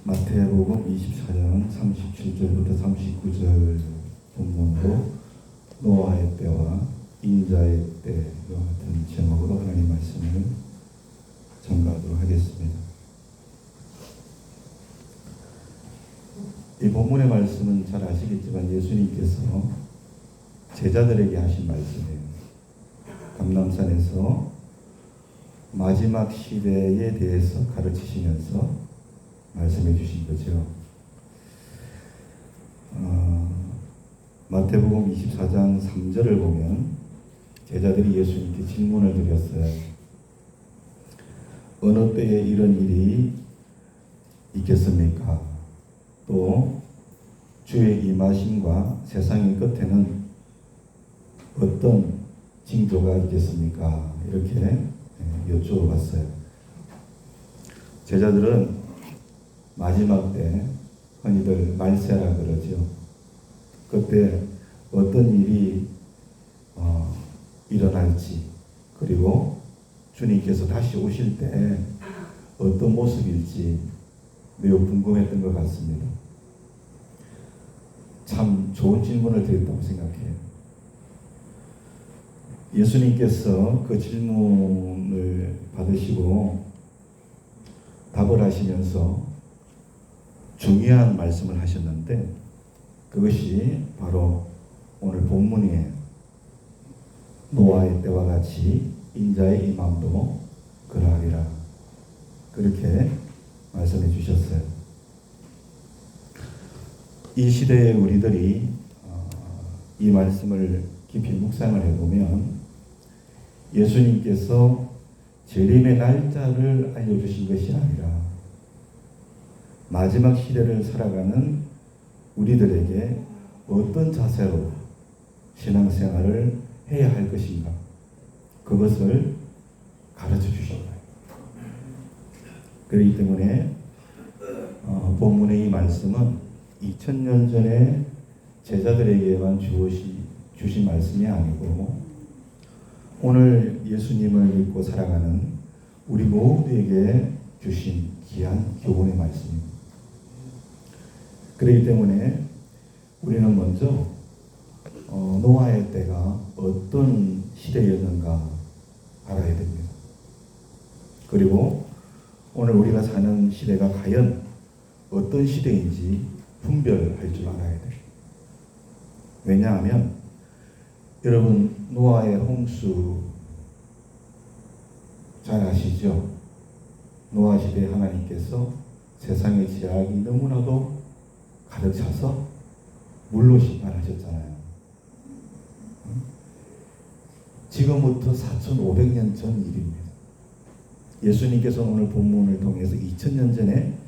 마태복음 24장 37절부터 39절 본문으로 노아의 때와 인자의 때와 같은 제목으로 하나님 말씀을 전가하도록 하겠습니다. 이 본문의 말씀은 잘 아시겠지만 예수님께서 제자들에게 하신 말씀이에요. 감람산에서 마지막 시대에 대해서 가르치시면서 말씀해 주신 거죠. 마태복음 24장 3절을 보면 제자들이 예수님께 질문을 드렸어요. 어느 때에 이런 일이 있겠습니까? 또 주의 임하심과 세상의 끝에는 어떤 징조가 있겠습니까? 이렇게 여쭈어봤어요. 제자들은 마지막 때 흔히들 말세라 그러죠. 그때 어떤 일이 일어날지, 그리고 주님께서 다시 오실 때 어떤 모습일지 매우 궁금했던 것 같습니다. 참 좋은 질문을 드렸다고 생각해요. 예수님께서 그 질문을 받으시고 답을 하시면서 중요한 말씀을 하셨는데 그것이 바로 오늘 본문이에요. 노아의 때와 같이 인자의 임함도 그러하리라. 그렇게 말씀해 주셨어요. 이 시대에 우리들이 이 말씀을 깊이 묵상을 해보면 예수님께서 재림의 날짜를 알려주신 것이 아니라 마지막 시대를 살아가는 우리들에게 어떤 자세로 신앙생활을 해야 할 것인가, 그것을 가르쳐 주셨어요. 그렇기 때문에 본문의 이 말씀은 2000년 전에 제자들에게만 주신 말씀이 아니고 오늘 예수님을 믿고 살아가는 우리 모두에게 주신 귀한 교훈의 말씀입니다. 그렇기 때문에 우리는 먼저 노아의 때가 어떤 시대였는가 알아야 됩니다. 그리고 오늘 우리가 사는 시대가 과연 어떤 시대인지 분별할 줄 알아야 돼요. 왜냐하면 여러분 노아의 홍수 잘 아시죠? 노아 시대에 하나님께서 세상의 죄악이 너무나도 가득 차서 물로 심판하셨잖아요. 지금부터 4,500년 전 일입니다. 예수님께서 오늘 본문을 통해서 2000년 전에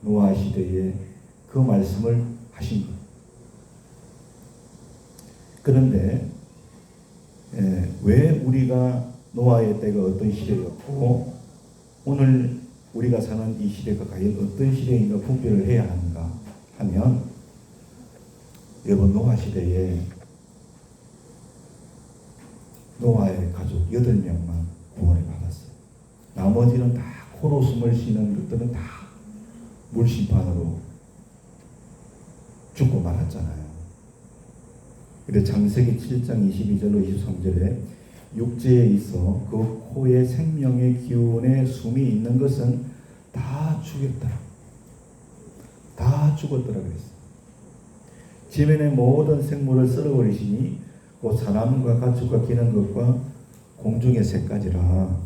노아 시대에 그 말씀을 하신 것. 그런데 왜 우리가 노아의 때가 어떤 시대였고 오늘 우리가 사는 이 시대가 과연 어떤 시대인가 분별을 해야 하는가 하면 여러분 노아 시대에 노아의 가족 8명만 구원을 받았어요. 나머지는 다 코로 숨을 쉬는 것들은 다 물심판으로 죽고 말았잖아요. 그래서 창세기 7장 22절로 23절에 육지에 있어 그 코에 생명의 기운에 숨이 있는 것은 다 죽였더라. 다 죽었더라 그랬어요. 지면의 모든 생물을 썰어버리시니 곧 사람과 가축과 기는 것과 공중의 새까지라.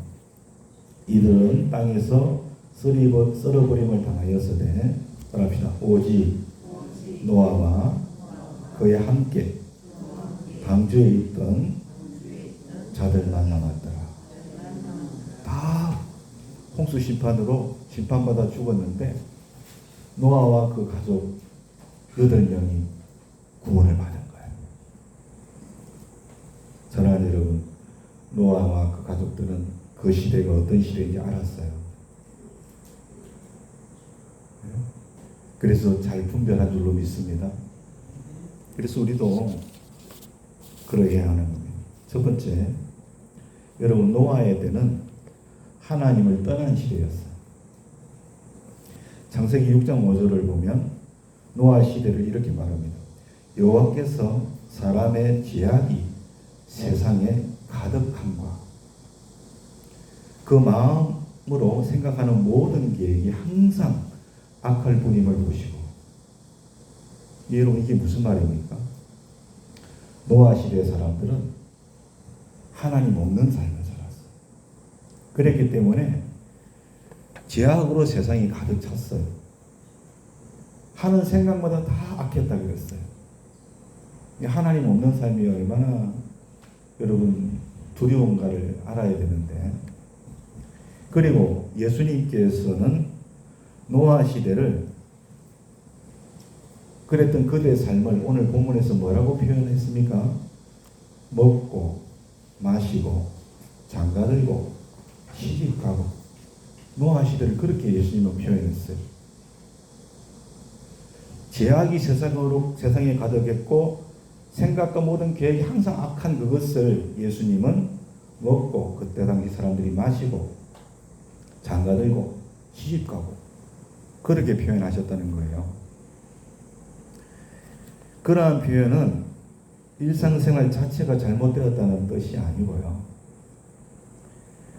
이들은 땅에서 썰어버림을 당하였으되 따라합시다. 오직 노아와 그의 함께 방주에 있던 자들만 남았더라. 다 홍수 심판으로 심판받아 죽었는데 노아와 그 가족 8명이 구원을 받은 거예요. 사랑하는 여러분, 노아와 그 가족들은 그 시대가 어떤 시대인지 알았어요. 그래서 잘 분별한 줄로 믿습니다. 그래서 우리도 그러해야 하는 겁니다. 첫 번째, 여러분 노아의 때는 하나님을 떠난 시대였어요. 창세기 6장 5절을 보면 노아 시대를 이렇게 말합니다. 여호와께서 사람의 죄악이 세상에 가득함과 그 마음으로 생각하는 모든 계획이 항상 악할 뿐임을 보시고. 여러분, 이게 무슨 말입니까? 노아 시대 사람들은 하나님 없는 삶을 살았어요. 그랬기 때문에 죄악으로 세상이 가득 찼어요. 하는 생각마다 다 악했다 그랬어요. 하나님 없는 삶이 얼마나 여러분 두려운가를 알아야 되는데, 그리고 예수님께서는 노아 시대를 그랬던 그들의 삶을 오늘 본문에서 뭐라고 표현했습니까? 먹고 마시고 장가들고 시집가고. 노아 시대를 그렇게 예수님은 표현했어요. 죄악이 세상에 가득했고 생각과 모든 계획이 항상 악한 그것을 예수님은 먹고 그때 당시 사람들이 마시고 장가들고 시집가고 그렇게 표현하셨다는 거예요. 그러한 표현은 일상생활 자체가 잘못되었다는 뜻이 아니고요.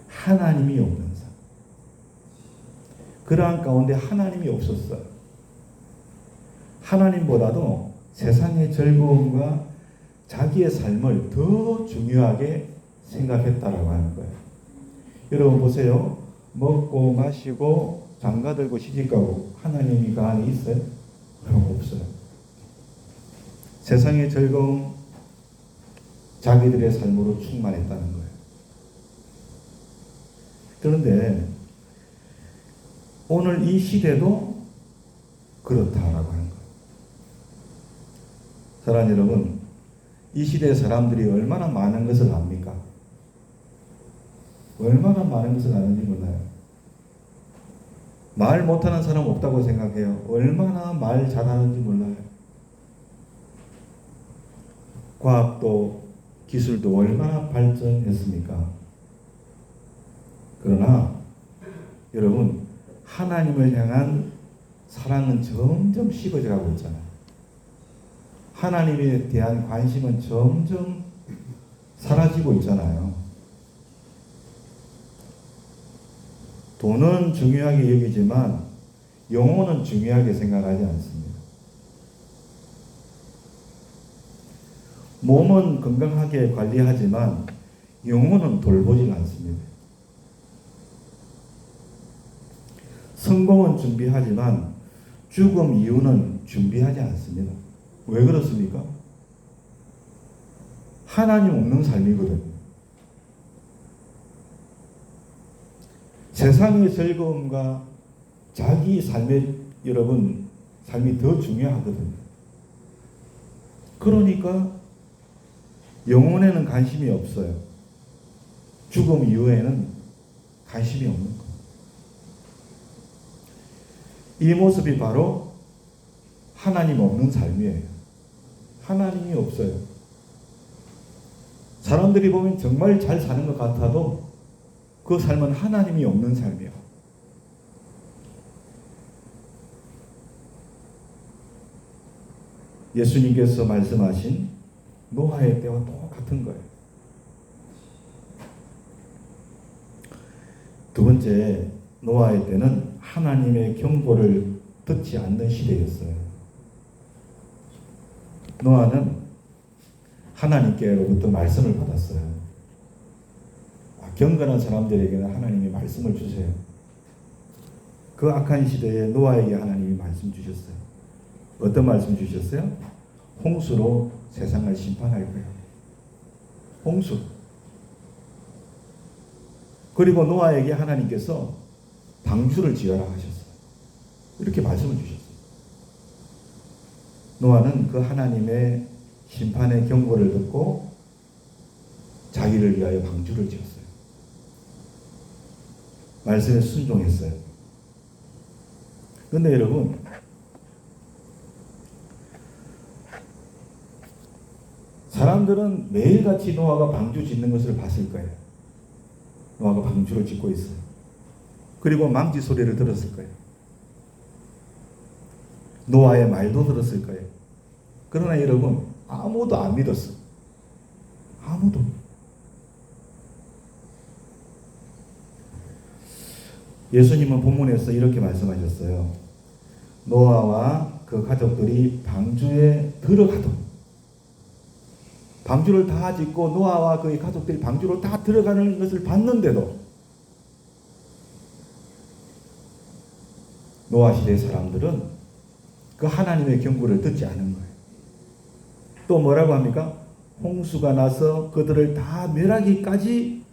하나님이 없는 삶. 그러한 가운데 하나님이 없었어요. 하나님보다도 세상의 즐거움과 자기의 삶을 더 중요하게 생각했다라고 하는 거예요. 여러분 보세요. 먹고 마시고 장가들고 시집가고 하나님이 그 안에 있어요? 그럼 없어요. 세상의 즐거움, 자기들의 삶으로 충만했다는 거예요. 그런데 오늘 이 시대도 그렇다라고 하는 거예요. 사랑하는 여러분, 이 시대의 사람들이 얼마나 많은 것을 압니까? 얼마나 많은 것을 아는지 몰라요. 말 못하는 사람 없다고 생각해요. 얼마나 말 잘하는지 몰라요. 과학도 기술도 얼마나 발전했습니까? 그러나 여러분, 하나님을 향한 사랑은 점점 식어져 가고 있잖아요. 하나님에 대한 관심은 점점 사라지고 있잖아요. 돈은 중요하게 여기지만 영혼은 중요하게 생각하지 않습니다. 몸은 건강하게 관리하지만 영혼은 돌보지 않습니다. 성공은 준비하지만 죽음 이후는 준비하지 않습니다. 왜 그렇습니까? 하나님 없는 삶이거든요. 세상의 즐거움과 자기 삶의 여러분 삶이 더 중요하거든요. 그러니까 영혼에는 관심이 없어요. 죽음 이후에는 관심이 없는 거예요. 이 모습이 바로 하나님 없는 삶이에요. 하나님이 없어요. 사람들이 보면 정말 잘 사는 것 같아도 그 삶은 하나님이 없는 삶이에요. 예수님께서 말씀하신 노아의 때와 똑같은 거예요. 두 번째, 노아의 때는 하나님의 경고를 듣지 않는 시대였어요. 노아는 하나님께로부터 말씀을 받았어요. 경건한 사람들에게는 하나님이 말씀을 주세요. 그 악한 시대에 노아에게 하나님이 말씀 주셨어요. 어떤 말씀 주셨어요? 홍수로 세상을 심판할 거예요. 홍수. 그리고 노아에게 하나님께서 방주를 지어라 하셨어요. 이렇게 말씀을 주셨어요. 노아는 그 하나님의 심판의 경고를 듣고 자기를 위하여 방주를 지었어요. 말씀에 순종했어요. 그런데 여러분, 사람들은 매일같이 노아가 방주 짓는 것을 봤을 거예요. 노아가 방주를 짓고 있어요. 그리고 망치 소리를 들었을 거예요. 노아의 말도 들었을 거예요. 그러나 여러분, 아무도 안 믿었어. 아무도. 예수님은 본문에서 이렇게 말씀하셨어요. 노아와 그 가족들이 방주에 들어가도, 방주를 다 짓고 노아와 그의 가족들이 방주로 다 들어가는 것을 봤는데도 노아 시대 사람들은 그 하나님의 경고를 듣지 않은 거예요. 또 뭐라고 합니까? 홍수가 나서 그들을 다 멸하기까지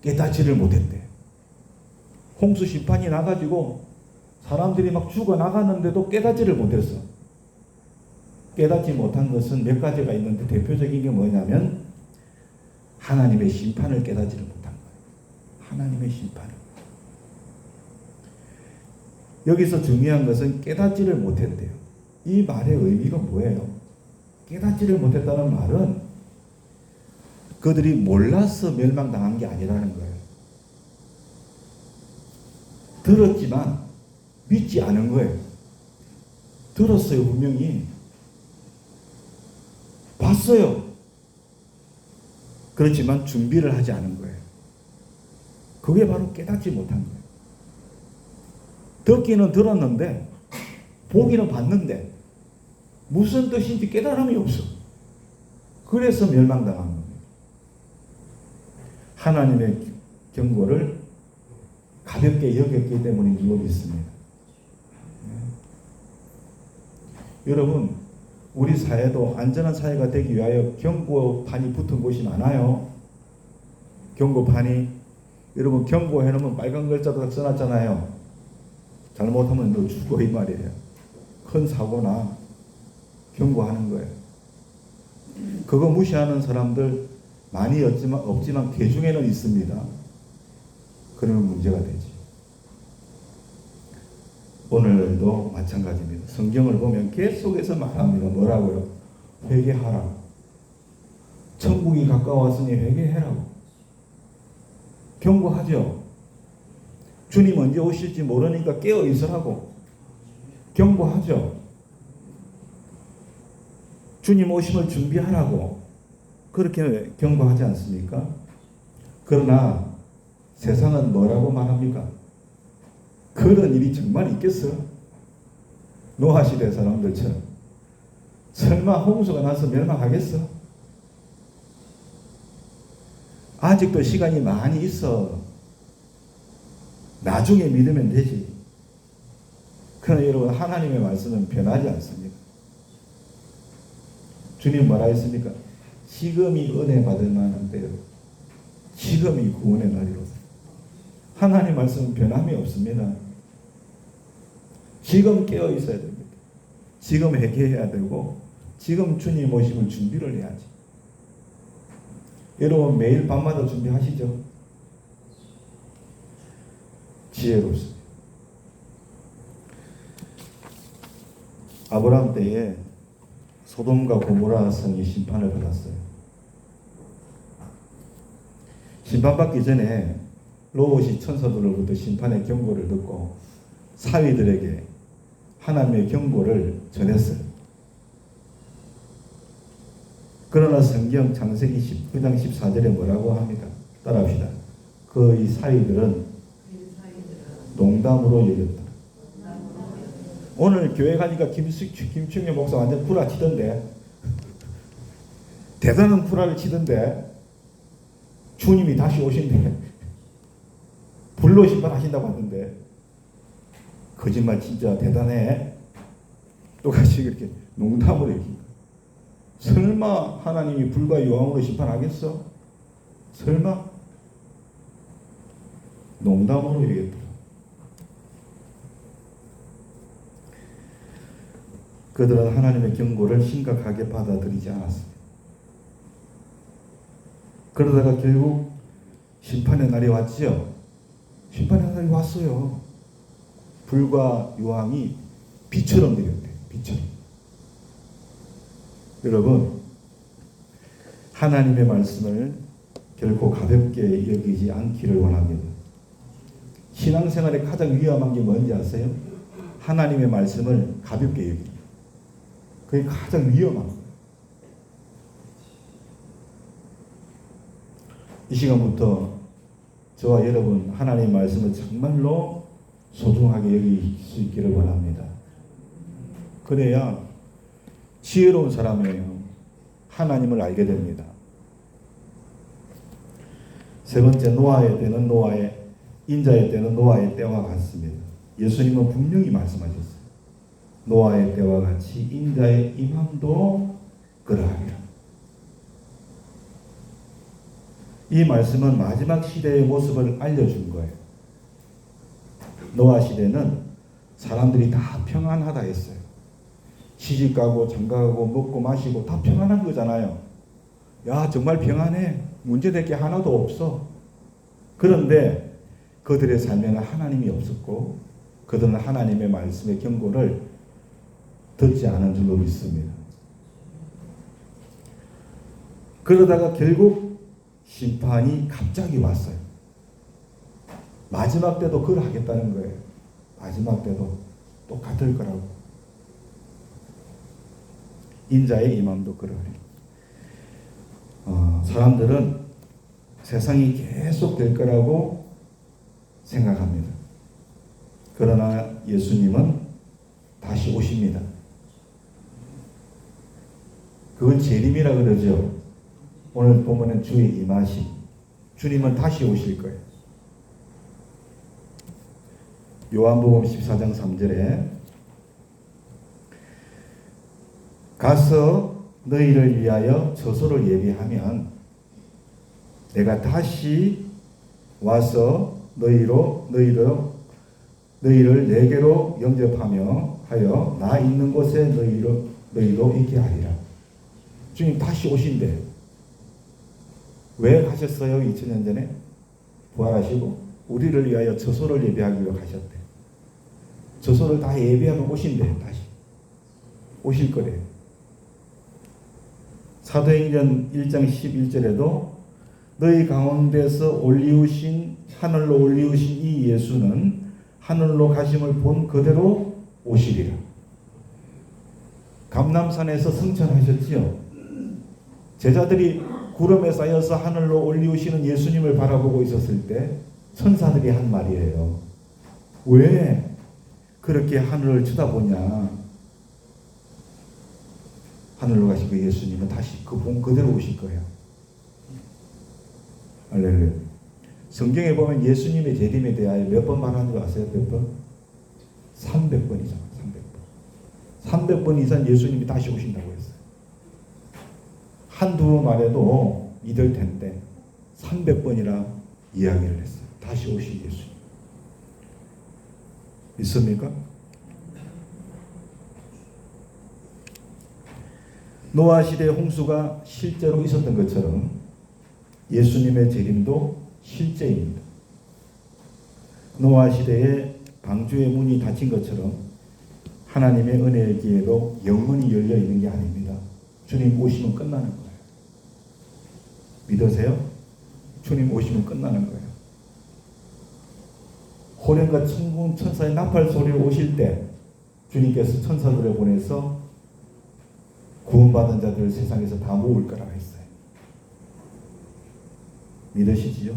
깨닫지를 못했대. 홍수 심판이 나가지고 사람들이 막 죽어 나가는데도 깨닫지를 못했어. 깨닫지 못한 것은 몇 가지가 있는데 대표적인 게 뭐냐면 하나님의 심판을 깨닫지를 못한 거예요. 하나님의 심판을. 여기서 중요한 것은 깨닫지를 못했대요. 이 말의 의미가 뭐예요? 깨닫지를 못했다는 말은 그들이 몰라서 멸망당한 게 아니라는 거예요. 들었지만 믿지 않은 거예요. 들었어요, 분명히. 봤어요. 그렇지만 준비를 하지 않은 거예요. 그게 바로 깨닫지 못한 거예요. 듣기는 들었는데 보기는 봤는데 무슨 뜻인지 깨달음이 없어. 그래서 멸망당한 겁니다. 하나님의 경고를 가볍게 여겼기 때문인 줄 믿습니다. 여러분, 우리 사회도 안전한 사회가 되기 위하여 경고판이 붙은 곳이 많아요. 경고판이, 여러분, 경고해놓으면 빨간 글자도 써놨잖아요. 잘못하면 너 죽어, 이 말이에요. 큰 사고나 경고하는 거예요. 그거 무시하는 사람들 많이 없지만 대중에는 있습니다. 그러면 문제가 되지. 오늘도 마찬가지입니다. 성경을 보면 계속해서 말합니다. 뭐라고요? 회개하라. 천국이 가까웠으니 회개해라고. 경고하죠. 주님 언제 오실지 모르니까 깨어 있으라고. 경고하죠. 주님 오심을 준비하라고. 그렇게 경고하지 않습니까? 그러나 세상은 뭐라고 말합니까? 그런 일이 정말 있겠어? 노아 시대 사람들처럼. 설마 홍수가 나서 멸망하겠어? 아직도 시간이 많이 있어. 나중에 믿으면 되지. 그러나 여러분, 하나님의 말씀은 변하지 않습니다. 주님 뭐라 했습니까? 지금이 은혜 받을 만한 때요. 지금이 구원의 날이로다. 하나님 말씀은 변함이 없습니다. 지금 깨어 있어야 됩니다. 지금 회개해야 되고 지금 주님 오심을 준비를 해야지. 여러분, 매일 밤마다 준비하시죠? 지혜롭습니다. 아브라함 때에 소돔과 고모라 성이 심판을 받았어요. 심판받기 전에 롯이 천사들로부터 심판의 경고를 듣고 사위들에게 하나님의 경고를 전했어요. 그러나 성경 창세기 19장 14절에 뭐라고 합니까? 따라합시다. 그 이 사위들은 농담으로 여겼다. 오늘 교회 가니까 김충현 목사 완전 구라 치던데, 대단한 구라를 치던데, 주님이 다시 오신대, 불로 심판하신다고 하던데, 거짓말 진짜 대단해. 똑같이 그렇게 농담으로 얘기해. 설마 하나님이 불과 유황으로 심판하겠어? 설마? 농담으로 얘기했다. 그들은 하나님의 경고를 심각하게 받아들이지 않았습니다. 그러다가 결국 심판의 날이 왔지요. 심판의 날이 왔어요. 불과 유황이 비처럼 내렸대요. 비처럼. 여러분, 하나님의 말씀을 결코 가볍게 여기지 않기를 원합니다. 신앙생활의 가장 위험한 게 뭔지 아세요? 하나님의 말씀을 가볍게 여깁니다. 그게 가장 위험한 거예요. 이 시간부터 저와 여러분 하나님의 말씀을 정말로 소중하게 여길 수 있기를 원합니다. 그래야 지혜로운 사람이에요. 하나님을 알게 됩니다. 세 번째, 노아의 때는 노아의, 인자의 때는 노아의 때와 같습니다. 예수님은 분명히 말씀하셨어요. 노아의 때와 같이 인자의 임함도 그러하리라. 이 말씀은 마지막 시대의 모습을 알려준 거예요. 노아 시대는 사람들이 다 평안하다 했어요. 시집가고 장가가고 먹고 마시고 다 평안한 거잖아요. 야, 정말 평안해. 문제될 게 하나도 없어. 그런데 그들의 삶에는 하나님이 없었고 그들은 하나님의 말씀의 경고를 듣지 않은 줄로 믿습니다. 그러다가 결국 심판이 갑자기 왔어요. 마지막 때도 그걸 하겠다는 거예요. 마지막 때도 똑같을 거라고. 인자의 임함도 그러하리. 사람들은 세상이 계속 될 거라고 생각합니다. 그러나 예수님은 다시 오십니다. 그걸 재림이라 그러죠. 오늘 보면은 주의 임하심. 주님은 다시 오실 거예요. 요한복음 14장 3절에 가서 너희를 위하여 처소를 예비하면 내가 다시 와서 너희를 내게로 영접하며 하여 나 있는 곳에 너희도 있게 하리라. 주님 다시 오신대. 왜 가셨어요? 2000년 전에 부활하시고 우리를 위하여 처소를 예비하기로 가셨대. 처소를 다 예비하면 오신대. 다시 오실 거래요. 사도행전 1장 11절에도 너희 가운데서 하늘로 올리우신 이 예수는 하늘로 가심을 본 그대로 오시리라. 감람산에서 승천하셨지요. 제자들이 구름에 쌓여서 하늘로 올리우시는 예수님을 바라보고 있었을 때 천사들이 한 말이에요. 왜 그렇게 하늘을 쳐다보냐. 하늘로 가신 그 예수님은 다시 그 본 그대로 오실 거예요. 할렐루야. 성경에 보면 예수님의 재림에 대하여 몇 번 말하는 거 아세요? 몇 번? 300번이잖아요. 300번. 300번 이상 예수님이 다시 오신다고 했어요. 한두 말해도 믿을 텐데 300번이나 이야기를 했어요. 다시 오신 예수님. 믿습니까? 노아 시대의 홍수가 실제로 있었던 것처럼 예수님의 재림도 실제입니다. 노아 시대에 방주의 문이 닫힌 것처럼 하나님의 은혜의 기회도 영원히 열려 있는 게 아닙니다. 주님 오시면 끝나는 거예요. 믿으세요? 주님 오시면 끝나는 거예요. 호련과 천군 천사의 나팔 소리를 오실 때 주님께서 천사들을 보내서 구원받은 자들을 세상에서 다 모을 거라고 했어요. 믿으시지요?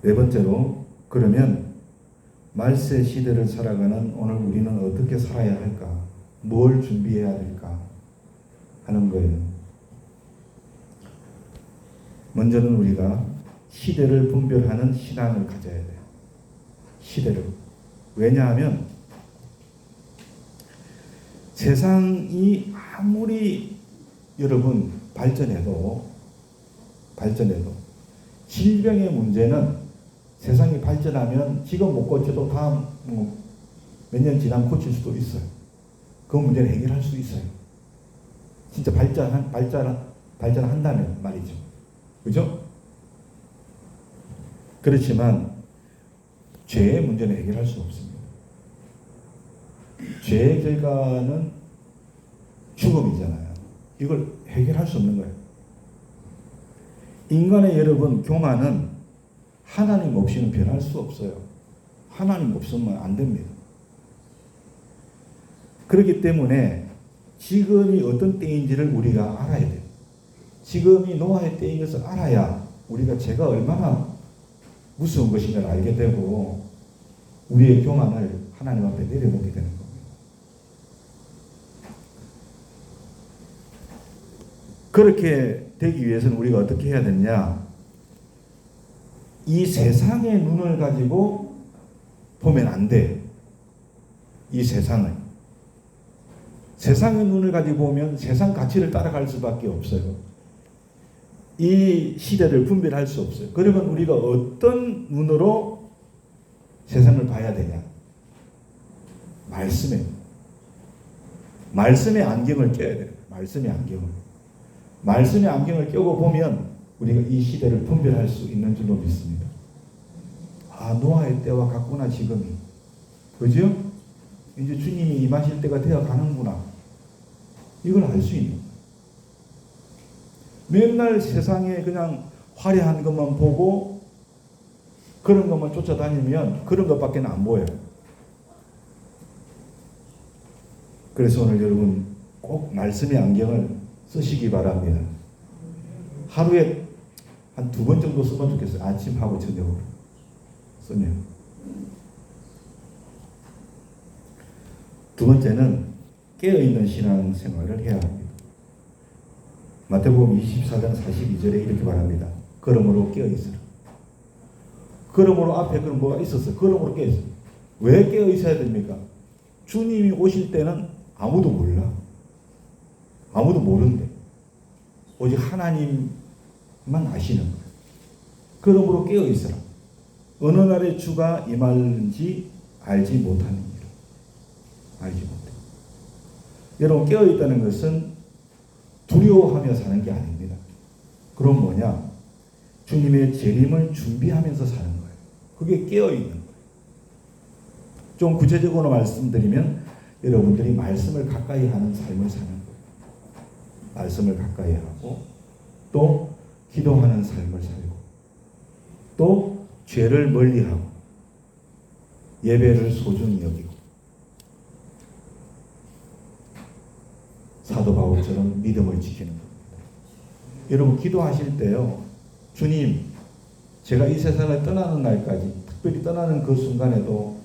네 번째로, 그러면 말세 시대를 살아가는 오늘 우리는 어떻게 살아야 할까? 뭘 준비해야 될까? 하는 거예요. 먼저는 우리가 시대를 분별하는 신앙을 가져야 돼요. 시대를. 왜냐하면 세상이 아무리 여러분 발전해도 질병의 문제는 세상이 발전하면 지금 못 고쳐도 다음 몇 년 지나면 고칠 수도 있어요. 그 문제를 해결할 수 있어요. 진짜 발전한다면 말이죠. 그죠? 그렇지만 죄의 문제는 해결할 수 없습니다. 죄의 결과는 죽음이잖아요. 이걸 해결할 수 없는 거예요. 인간의 여러분 교만은 하나님 없이는 변할 수 없어요. 하나님 없으면 안 됩니다. 그렇기 때문에 지금이 어떤 때인지를 우리가 알아야 돼요. 지금이 노아의 때인 것을 알아야 우리가 죄가 얼마나 무서운 것인지를 알게 되고 우리의 교만을 하나님 앞에 내려놓게 되는 겁니다. 그렇게 되기 위해서는 우리가 어떻게 해야 되냐? 이 세상의 눈을 가지고 보면 안 돼요. 이 세상을. 세상의 눈을 가지고 보면 세상 가치를 따라갈 수밖에 없어요. 이 시대를 분별할 수 없어요. 그러면 우리가 어떤 눈으로 세상을 봐야 되냐? 말씀의 안경을 껴야 돼요. 말씀의 안경을 껴고 보면 우리가 이 시대를 분별할 수 있는 줄로 믿습니다. 아, 노아의 때와 같구나 지금이. 그죠? 이제 주님이 임하실 때가 되어 가는구나. 이걸 알 수 있는 거예요. 맨날 세상에 그냥 화려한 것만 보고 그런 것만 쫓아다니면 그런 것밖에 안 보여요. 그래서 오늘 여러분 꼭 말씀의 안경을 쓰시기 바랍니다. 하루에 한 2번 정도 쓰면 좋겠어요. 아침하고 저녁으로 쓰면. 두 번째는 깨어있는 신앙생활을 해야 합니다. 마태복음 24장 42절에 이렇게 말합니다. 그러므로 깨어있으라. 그러므로 앞에 그럼 뭐가 있었어요? 그러므로 깨어있어요. 왜 깨어있어야 됩니까? 주님이 오실 때는 아무도 몰라. 아무도 모른대. 오직 하나님만 아시는 거예요. 그러므로 깨어있으라. 어느 날에 주가 임하는지 알지 못하는 일. 알지 못해. 여러분, 깨어있다는 것은 두려워하며 사는 게 아닙니다. 그럼 뭐냐? 주님의 재림을 준비하면서 사는 거예요. 그게 깨어있는 거예요. 좀 구체적으로 말씀드리면 여러분들이 말씀을 가까이 하는 삶을 사는 거예요. 말씀을 가까이 하고 또 기도하는 삶을 살고 또 죄를 멀리하고 예배를 소중히 여기고 사도 바울처럼 믿음을 지키는 겁니다. 여러분 기도하실 때요. 주님, 제가 이 세상을 떠나는 날까지 특별히 떠나는 그 순간에도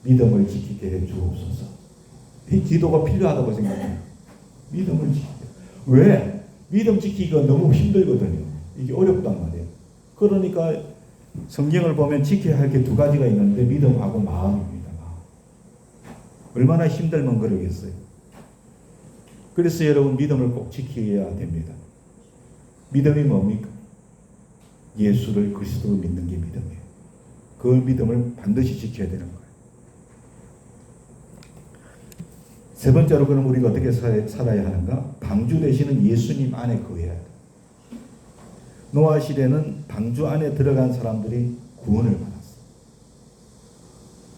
믿음을 지키게 해 주옵소서. 이 기도가 필요하다고 생각해요. 믿음을 지키게. 왜? 믿음 지키기가 너무 힘들거든요. 이게 어렵단 말이에요. 그러니까 성경을 보면 지켜야 할 게 2가지가 있는데 믿음하고 마음입니다. 얼마나 힘들면 그러겠어요. 그래서 여러분 믿음을 꼭 지켜야 됩니다. 믿음이 뭡니까? 예수를 그리스도로 믿는 게 믿음이에요. 그 믿음을 반드시 지켜야 되는 거예요. 세 번째로 그럼 우리가 어떻게 살아야 하는가? 방주 되시는 예수님 안에 거해야 돼요. 노아 시대는 방주 안에 들어간 사람들이 구원을 받았어요.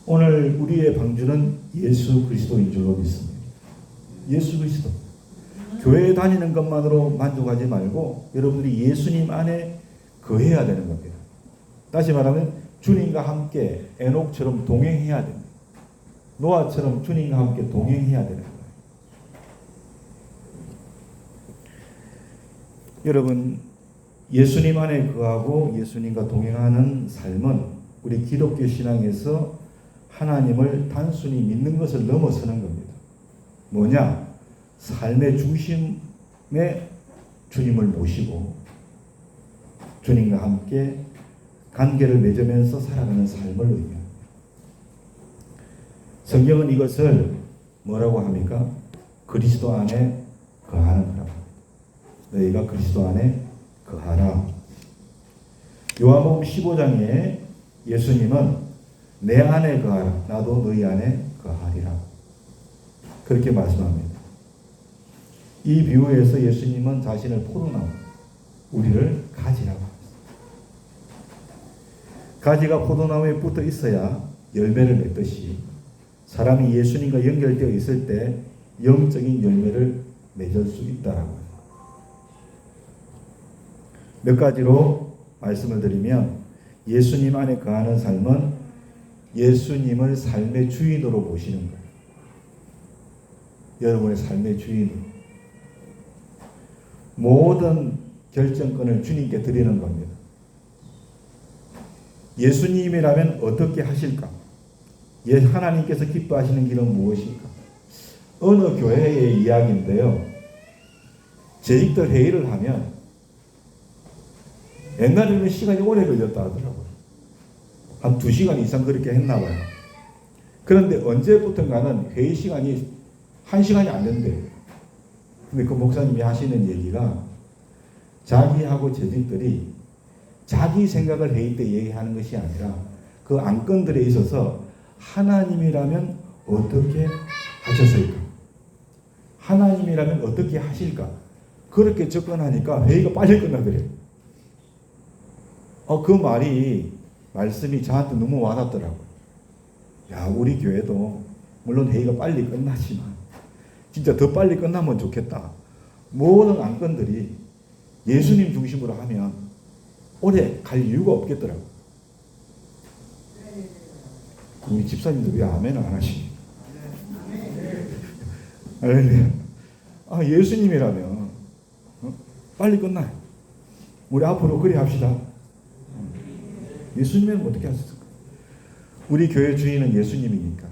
오늘 우리의 방주는 예수 그리스도인 줄로 믿습니다. 예수 그리스도. 교회에 다니는 것만으로 만족하지 말고 여러분들이 예수님 안에 거해야 되는 겁니다. 다시 말하면 주님과 함께 에녹처럼 동행해야 됩니다. 노아처럼 주님과 함께 동행해야 되는 거예요. 여러분, 예수님 안에 거하고 예수님과 동행하는 삶은 우리 기독교 신앙에서 하나님을 단순히 믿는 것을 넘어서는 겁니다. 뭐냐? 삶의 중심에 주님을 모시고 주님과 함께 관계를 맺으면서 살아가는 삶을 의미합니다. 성경은 이것을 뭐라고 합니까? 그리스도 안에 거하는 거라고 합니다. 너희가 그리스도 안에 거하라. 요한복음 15장에 예수님은 내 안에 거하라. 나도 너희 안에 거하리라. 그렇게 말씀합니다. 이 비유에서 예수님은 자신을 포도나무, 우리를 가지라고 합니다. 가지가 포도나무에 붙어 있어야 열매를 맺듯이 사람이 예수님과 연결되어 있을 때 영적인 열매를 맺을 수 있다라고 합니다. 몇 가지로 말씀을 드리면 예수님 안에 거하는 삶은 예수님을 삶의 주인으로 모시는 거예요. 여러분의 삶의 주인으로. 모든 결정권을 주님께 드리는 겁니다. 예수님이라면 어떻게 하실까? 하나님께서 기뻐하시는 길은 무엇일까? 어느 교회의 이야기인데요. 재직들 회의를 하면 옛날에는 시간이 오래 걸렸다 하더라고요. 한 2시간 이상 그렇게 했나 봐요. 그런데 언제부턴가는 회의 시간이 1시간이 안 된대요. 근데 그 목사님이 하시는 얘기가 자기하고 재직들이 자기 생각을 회의 때 얘기하는 것이 아니라 그 안건들에 있어서 하나님이라면 어떻게 하셨을까? 하나님이라면 어떻게 하실까? 그렇게 접근하니까 회의가 빨리 끝나더래요. 그 말씀이 저한테 너무 와닿더라고요. 야, 우리 교회도 물론 회의가 빨리 끝나지만 진짜 더 빨리 끝나면 좋겠다. 모든 안건들이 예수님 중심으로 하면 오래 갈 이유가 없겠더라고요. 우리 집사님도 왜 아멘을 안 하십니까? 예수님이라면 빨리 끝나요. 우리 앞으로 그리 합시다. 예수님은 어떻게 하셨을까? 우리 교회 주인은 예수님이니까.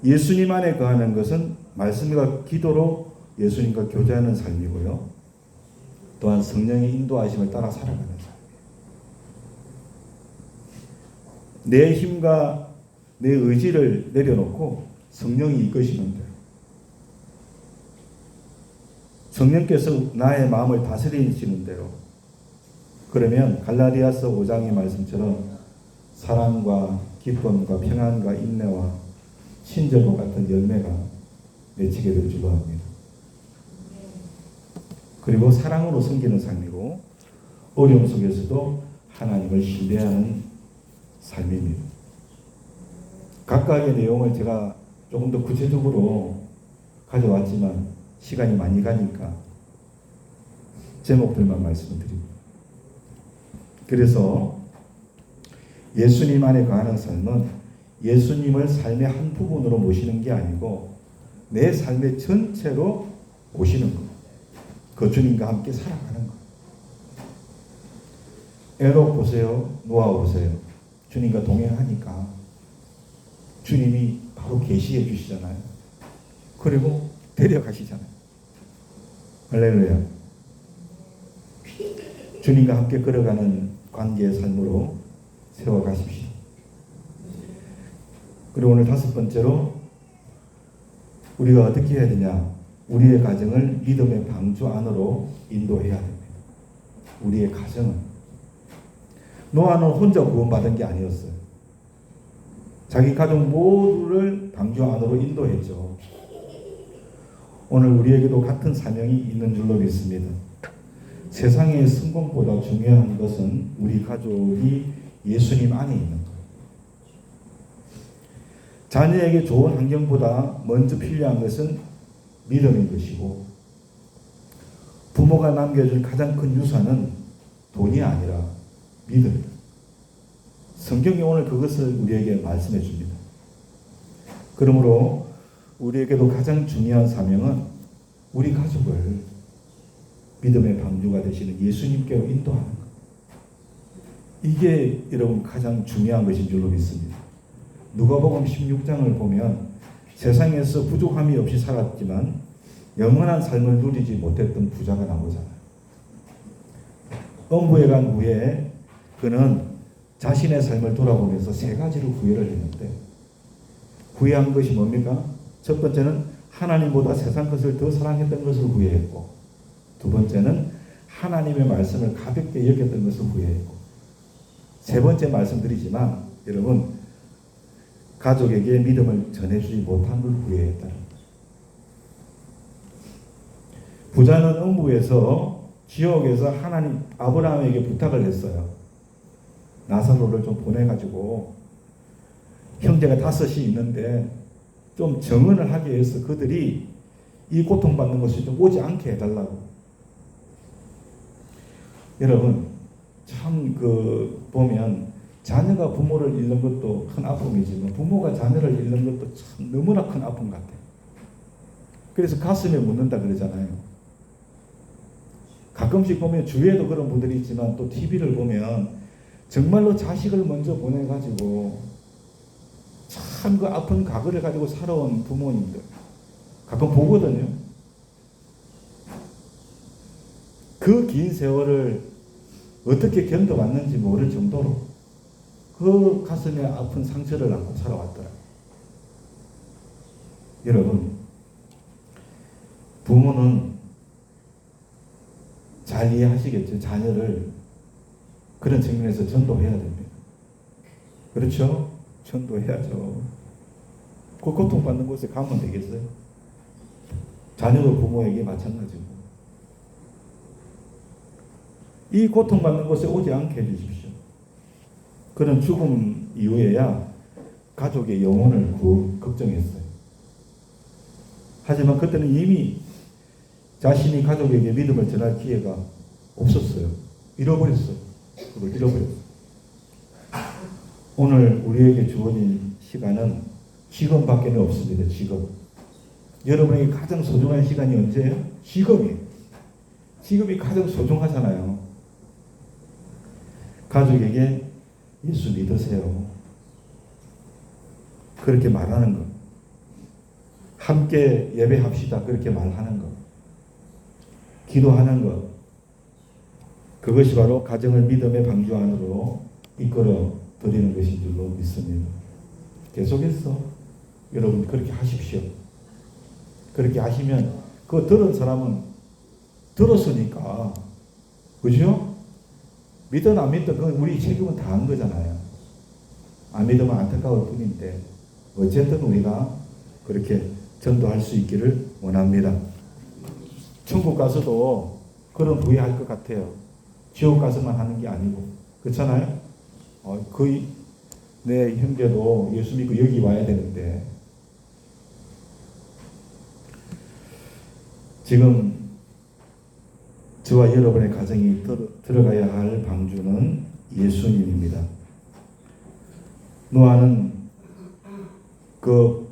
예수님 안에 거하는 것은 말씀과 기도로 예수님과 교제하는 삶이고요. 또한 성령의 인도하심을 따라 살아가는 삶이에요. 내 힘과 내 의지를 내려놓고 성령이 이끄시면 돼요. 성령께서 나의 마음을 다스리시는 대로, 그러면 갈라디아서 5장의 말씀처럼 사랑과 기쁨과 평안과 인내와 친절과 같은 열매가 맺히게 될 줄로 압니다. 그리고 사랑으로 섬기는 삶이고 어려움 속에서도 하나님을 신뢰하는 삶입니다. 각각의 내용을 제가 조금 더 구체적으로 가져왔지만 시간이 많이 가니까 제목들만 말씀을 드립니다. 그래서 예수님 안에 거하는 삶은 예수님을 삶의 한 부분으로 모시는 게 아니고 내 삶의 전체로 모시는 것. 그 주님과 함께 살아가는 것. 에녹 보세요. 노아 보세요. 주님과 동행하니까 주님이 바로 계시해 주시잖아요. 그리고 데려가시잖아요. 할렐루야. 주님과 함께 걸어가는 관계의 삶으로 세워가십시오. 그리고 오늘 5번째로 우리가 어떻게 해야 되냐? 우리의 가정을 믿음의 방주 안으로 인도해야 됩니다. 우리의 가정은. 노아는 혼자 구원받은 게 아니었어요. 자기 가족 모두를 방주 안으로 인도했죠. 오늘 우리에게도 같은 사명이 있는 줄로 믿습니다. 세상의 성공보다 중요한 것은 우리 가족이 예수님 안에 있는 것. 자녀에게 좋은 환경보다 먼저 필요한 것은 믿음인 것이고, 부모가 남겨줄 가장 큰 유산은 돈이 아니라 믿음입니다. 성경이 오늘 그것을 우리에게 말씀해 줍니다. 그러므로 우리에게도 가장 중요한 사명은 우리 가족을 믿음의 방주가 되시는 예수님께로 인도하는 것. 이게 여러분 가장 중요한 것인 줄로 믿습니다. 누가복음 16장을 보면 세상에서 부족함이 없이 살았지만 영원한 삶을 누리지 못했던 부자가 나오잖아요. 음부에 간 후에 그는 자신의 삶을 돌아보면서 3가지로 후회를 했는데, 후회한 것이 뭡니까? 첫 번째는 하나님보다 세상 것을 더 사랑했던 것을 후회했고, 두 번째는 하나님의 말씀을 가볍게 여겼던 것을 후회했고, 세 번째 말씀드리지만 여러분, 가족에게 믿음을 전해주지 못한 걸 후회했다는 거예요. 부자는 음부에서 지옥에서 하나님 아브라함에게 부탁을 했어요. 나사로를 좀 보내가지고 형제가 5이 있는데 좀 정언을 하게 해서 그들이 이 고통받는 것이 좀 오지 않게 해달라고. 여러분, 참 보면 자녀가 부모를 잃는 것도 큰 아픔이지만 부모가 자녀를 잃는 것도 참 너무나 큰 아픔 같아요. 그래서 가슴에 묻는다 그러잖아요. 가끔씩 보면 주위에도 그런 분들이 있지만 또 TV를 보면 정말로 자식을 먼저 보내가지고 참 그 아픈 과거를 가지고 살아온 부모님들 가끔 보거든요. 그 긴 세월을 어떻게 견뎌왔는지 모를 정도로 그 가슴에 아픈 상처를 안고 살아왔더라고요. 여러분, 부모는 잘 이해하시겠죠. 자녀를 그런 측면에서 전도해야 됩니다. 그렇죠? 전도해야죠. 그 고통받는 곳에 가면 되겠어요? 자녀도 부모에게 마찬가지고. 이 고통받는 곳에 오지 않게 해주십시오. 그런 죽음 이후에야 가족의 영혼을 걱정했어요. 하지만 그때는 이미 자신이 가족에게 믿음을 전할 기회가 없었어요. 잃어버렸어요. 그걸 잃어버렸어요. 오늘 우리에게 주어진 시간은 지금밖에 없습니다. 지금. 여러분에게 가장 소중한 시간이 언제예요? 지금이에요. 지금이 가장 소중하잖아요. 가족에게 예수 믿으세요. 그렇게 말하는 것. 함께 예배합시다. 그렇게 말하는 것. 기도하는 것. 그것이 바로 가정을 믿음의 방주 안으로 이끌어 드리는 것인 줄로 믿습니다. 계속해서 여러분 그렇게 하십시오. 그렇게 하시면 그 들은 사람은 들었으니까 그죠? 믿든 안 믿든 그건 우리 책임은 다 한 거잖아요. 안 믿으면 안타까울 뿐인데 어쨌든 우리가 그렇게 전도할 수 있기를 원합니다. 천국 가서도 그런 부여할 것 같아요. 지옥 가서만 하는 게 아니고 그렇잖아요. 거의 내 형제도 예수 믿고 여기 와야 되는데 지금 저와 여러분의 가정이 들어가야 할 방주는 예수님입니다. 노아는 그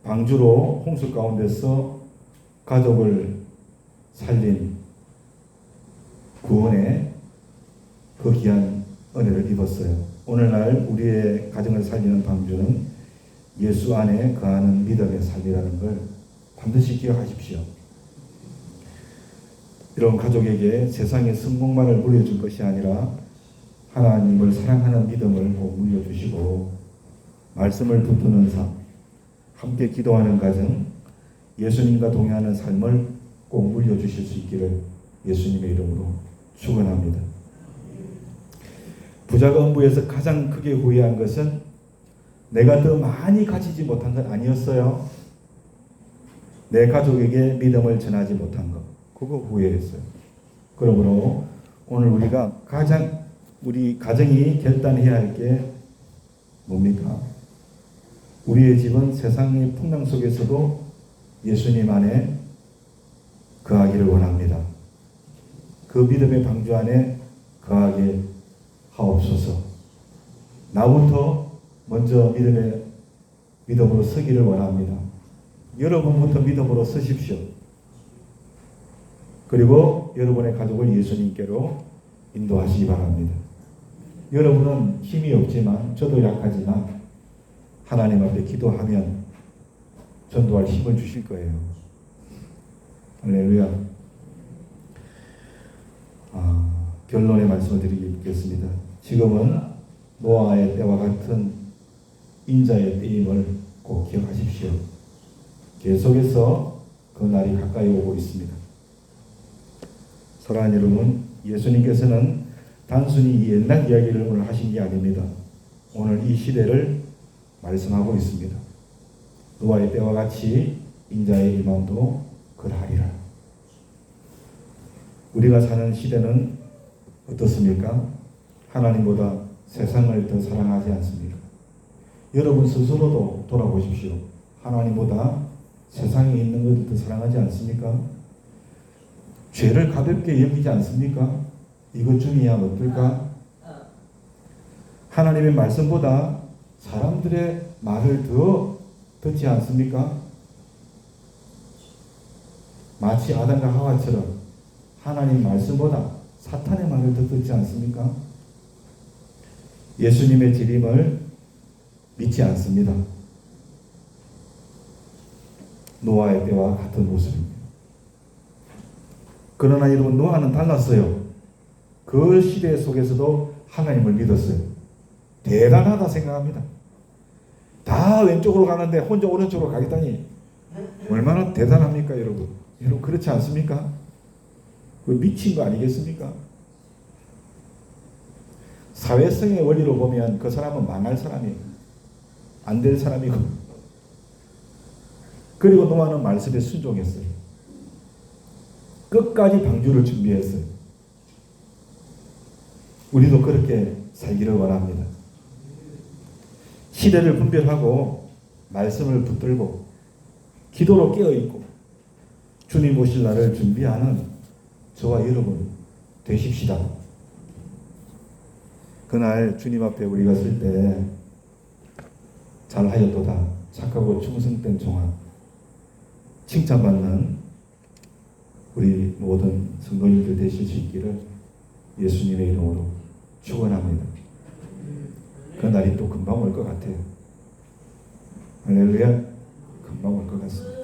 방주로 홍수 가운데서 가족을 살린 구원의 그 귀한 은혜를 입었어요. 오늘날 우리의 가정을 살리는 방주는 예수 안에 거하는 믿음의 삶이라는 걸 반드시 기억하십시오. 이런 가족에게 세상의 성공만을 물려줄 것이 아니라 하나님을 사랑하는 믿음을 꼭 물려주시고 말씀을 붙드는 삶, 함께 기도하는 가정, 예수님과 동행하는 삶을 꼭 물려주실 수 있기를 예수님의 이름으로 축원합니다. 부자가 음부에서 가장 크게 후회한 것은 내가 더 많이 가지지 못한 건 아니었어요. 내 가족에게 믿음을 전하지 못한 것. 그거 후회했어요. 그러므로 오늘 우리가 우리 가정이 결단해야 할 게 뭡니까? 우리의 집은 세상의 풍랑 속에서도 예수님 안에 거하기를 원합니다. 그 믿음의 방주 안에 거하게 하옵소서. 나부터 먼저 믿음으로 서기를 원합니다. 여러분부터 믿음으로 서십시오. 그리고 여러분의 가족을 예수님께로 인도하시기 바랍니다. 여러분은 힘이 없지만 저도 약하지만 하나님 앞에 기도하면 전도할 힘을 주실 거예요. 할렐루야. 결론의 말씀을 드리겠습니다. 지금은 노아의 때와 같은 인자의 때임을 꼭 기억하십시오. 계속해서 그 날이 가까이 오고 있습니다. 사랑하는 여러분, 예수님께서는 단순히 옛날 이야기를 오늘 하신 게 아닙니다. 오늘 이 시대를 말씀하고 있습니다. 노아의 때와 같이 인자의 일망도 그러하리라. 우리가 사는 시대는 어떻습니까? 하나님보다 세상을 더 사랑하지 않습니까? 여러분 스스로도 돌아보십시오. 하나님보다 세상에 있는 것을 더 사랑하지 않습니까? 죄를 가볍게 여기지 않습니까? 이것쯤이야 어떨까? 하나님의 말씀보다 사람들의 말을 더 듣지 않습니까? 마치 아담과 하와처럼 하나님 말씀보다 사탄의 말을 더 듣지 않습니까? 예수님의 지림을 믿지 않습니다. 노아의 때와 같은 모습입니다. 그러나 여러분, 노아는 달랐어요. 그 시대 속에서도 하나님을 믿었어요. 대단하다 생각합니다. 다 왼쪽으로 가는데 혼자 오른쪽으로 가겠다니 얼마나 대단합니까, 여러분? 여러분 그렇지 않습니까? 그 미친 거 아니겠습니까? 사회성의 원리로 보면 그 사람은 망할 사람이에요. 안 될 사람이고. 그리고 노아는 말씀에 순종했어요. 끝까지 방주를 준비했어요. 우리도 그렇게 살기를 원합니다. 시대를 분별하고 말씀을 붙들고 기도로 깨어있고 주님 오실 날을 준비하는 저와 여러분 되십시다. 그날 주님 앞에 우리가 설 때 잘하였도다 착하고 충성된 종아 칭찬받는 우리 모든 성도님들 되실 수 있기를 예수님의 이름으로 축원합니다. 그 날이 또 금방 올 것 같아요. 할렐루야. 금방 올 것 같습니다.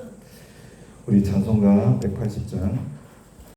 우리 찬송가 180장